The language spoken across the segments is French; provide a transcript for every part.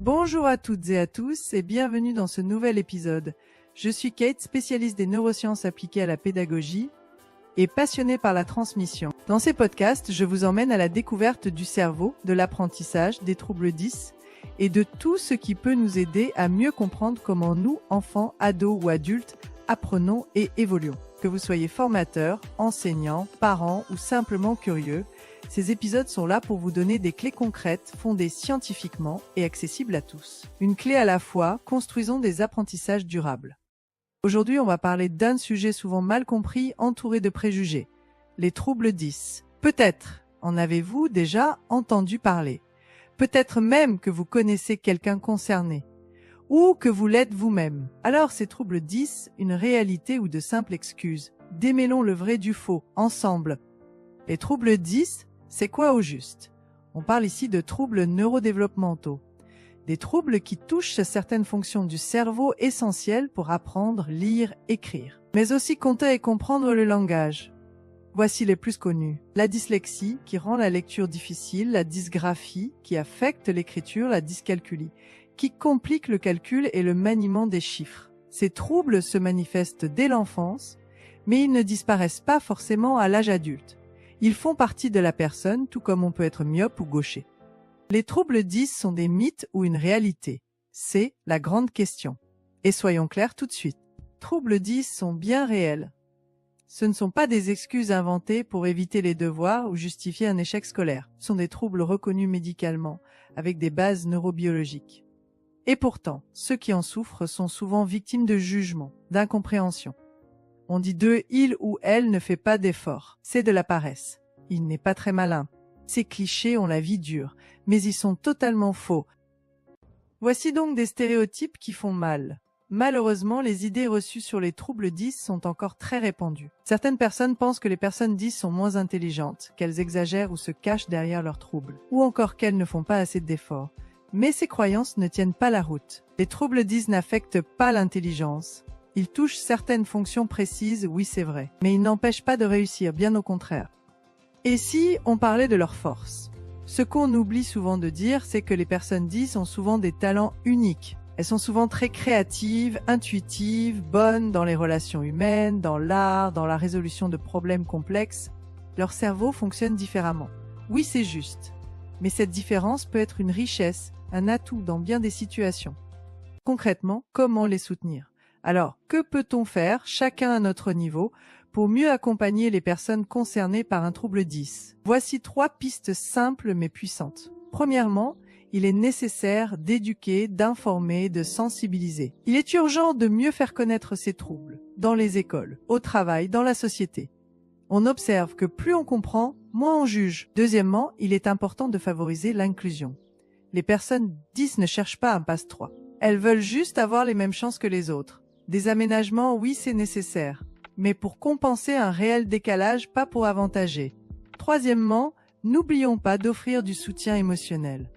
Bonjour à toutes et à tous et bienvenue dans ce nouvel épisode. Je suis Kate, spécialiste des neurosciences appliquées à la pédagogie et passionnée par la transmission. Dans ces podcasts, je vous emmène à la découverte du cerveau, de l'apprentissage, des troubles 10 et de tout ce qui peut nous aider à mieux comprendre comment nous, enfants, ados ou adultes, apprenons et évoluons. Que vous soyez formateur, enseignant, parent ou simplement curieux, ces épisodes sont là pour vous donner des clés concrètes, fondées scientifiquement et accessibles à tous. Une clé à la fois, construisons des apprentissages durables. Aujourd'hui, on va parler d'un sujet souvent mal compris, entouré de préjugés, les troubles 10. Peut-être en avez-vous déjà entendu parler. Peut-être même que vous connaissez quelqu'un concerné, ou que vous l'êtes vous-même. Alors ces troubles 10, une réalité ou de simples excuses? Démêlons le vrai du faux, ensemble. Les troubles 10, c'est quoi au juste? On parle ici de troubles neurodéveloppementaux. Des troubles qui touchent certaines fonctions du cerveau essentielles pour apprendre, lire, écrire. Mais aussi compter et comprendre le langage. Voici les plus connus. La dyslexie, qui rend la lecture difficile, la dysgraphie, qui affecte l'écriture, la dyscalculie, qui complique le calcul et le maniement des chiffres. Ces troubles se manifestent dès l'enfance, mais ils ne disparaissent pas forcément à l'âge adulte. Ils font partie de la personne, tout comme on peut être myope ou gaucher. Les troubles 10 sont des mythes ou une réalité? C'est la grande question. Et soyons clairs tout de suite. Troubles 10 sont bien réels. Ce ne sont pas des excuses inventées pour éviter les devoirs ou justifier un échec scolaire. Ce sont des troubles reconnus médicalement, avec des bases neurobiologiques. Et pourtant, ceux qui en souffrent sont souvent victimes de jugements, d'incompréhension. On dit d'eux, il ou elle ne fait pas d'efforts. C'est de la paresse. Il n'est pas très malin. Ces clichés ont la vie dure, mais ils sont totalement faux. Voici donc des stéréotypes qui font mal. Malheureusement, les idées reçues sur les troubles 10 sont encore très répandues. Certaines personnes pensent que les personnes 10 sont moins intelligentes, qu'elles exagèrent ou se cachent derrière leurs troubles, ou encore qu'elles ne font pas assez d'efforts. Mais ces croyances ne tiennent pas la route. Les troubles 10 n'affectent pas l'intelligence. Ils touchent certaines fonctions précises, oui c'est vrai, mais ils n'empêchent pas de réussir, bien au contraire. Et si on parlait de leurs forces? Ce qu'on oublie souvent de dire, c'est que les personnes 10 ont souvent des talents uniques. Elles sont souvent très créatives, intuitives, bonnes dans les relations humaines, dans l'art, dans la résolution de problèmes complexes. Leur cerveau fonctionne différemment. Oui, c'est juste. Mais cette différence peut être une richesse, un atout dans bien des situations. Concrètement, comment les soutenir? Alors, que peut-on faire, chacun à notre niveau, pour mieux accompagner les personnes concernées par un trouble 10? Voici 3 pistes simples mais puissantes. Premièrement, il est nécessaire d'éduquer, d'informer, de sensibiliser. Il est urgent de mieux faire connaître ces troubles, dans les écoles, au travail, dans la société. On observe que plus on comprend, moins on juge. Deuxièmement, il est important de favoriser l'inclusion. Les personnes 10 ne cherchent pas un passe-3. Elles veulent juste avoir les mêmes chances que les autres. Des aménagements, oui, c'est nécessaire, mais pour compenser un réel décalage, pas pour avantager. Troisièmement, n'oublions pas d'offrir du soutien émotionnel.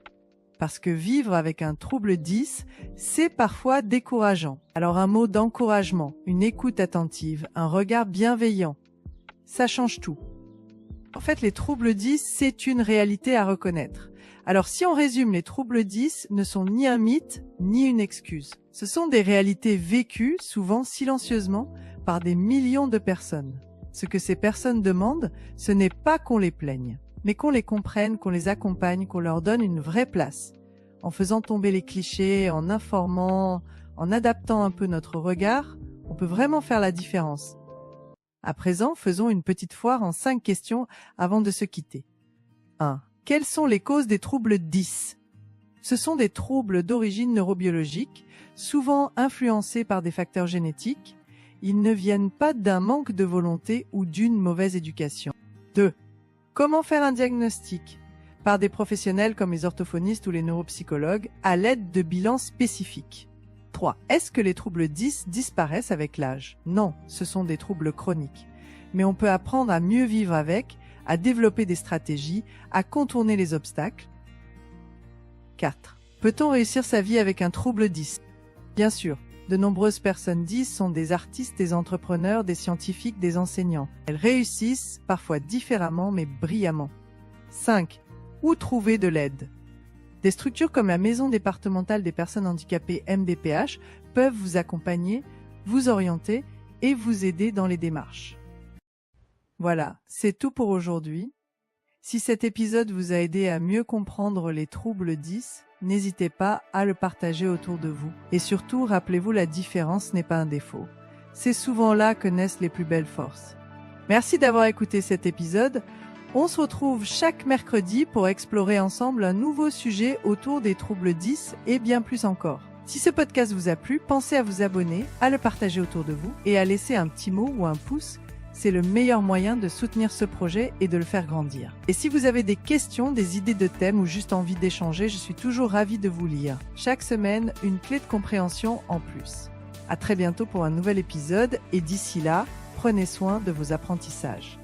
Parce que vivre avec un trouble 10, c'est parfois décourageant. Alors un mot d'encouragement, une écoute attentive, un regard bienveillant, ça change tout. En fait, les troubles 10, c'est une réalité à reconnaître. Alors si on résume, les troubles 10 ne sont ni un mythe, ni une excuse. Ce sont des réalités vécues, souvent silencieusement, par des millions de personnes. Ce que ces personnes demandent, ce n'est pas qu'on les plaigne, mais qu'on les comprenne, qu'on les accompagne, qu'on leur donne une vraie place. En faisant tomber les clichés, en informant, en adaptant un peu notre regard, on peut vraiment faire la différence. À présent, faisons une petite foire en 5 questions avant de se quitter. 1. Quelles sont les causes des troubles 10? Ce sont des troubles d'origine neurobiologique, souvent influencés par des facteurs génétiques. Ils ne viennent pas d'un manque de volonté ou d'une mauvaise éducation. 2. Comment faire un diagnostic? Par des professionnels comme les orthophonistes ou les neuropsychologues, à l'aide de bilans spécifiques. 3. Est-ce que les troubles 10 disparaissent avec l'âge? Non, ce sont des troubles chroniques. Mais on peut apprendre à mieux vivre avec, à développer des stratégies, à contourner les obstacles. 4. Peut-on réussir sa vie avec un trouble 10? Bien sûr, de nombreuses personnes 10 sont des artistes, des entrepreneurs, des scientifiques, des enseignants. Elles réussissent, parfois différemment mais brillamment. 5. Où trouver de l'aide? Des structures comme la Maison départementale des personnes handicapées MDPH peuvent vous accompagner, vous orienter et vous aider dans les démarches. Voilà, c'est tout pour aujourd'hui. Si cet épisode vous a aidé à mieux comprendre les troubles 10, n'hésitez pas à le partager autour de vous. Et surtout, rappelez-vous, la différence n'est pas un défaut. C'est souvent là que naissent les plus belles forces. Merci d'avoir écouté cet épisode. On se retrouve chaque mercredi pour explorer ensemble un nouveau sujet autour des troubles 10 et bien plus encore. Si ce podcast vous a plu, pensez à vous abonner, à le partager autour de vous et à laisser un petit mot ou un pouce. C'est le meilleur moyen de soutenir ce projet et de le faire grandir. Et si vous avez des questions, des idées de thèmes ou juste envie d'échanger, je suis toujours ravie de vous lire. Chaque semaine, une clé de compréhension en plus. À très bientôt pour un nouvel épisode et d'ici là, prenez soin de vos apprentissages.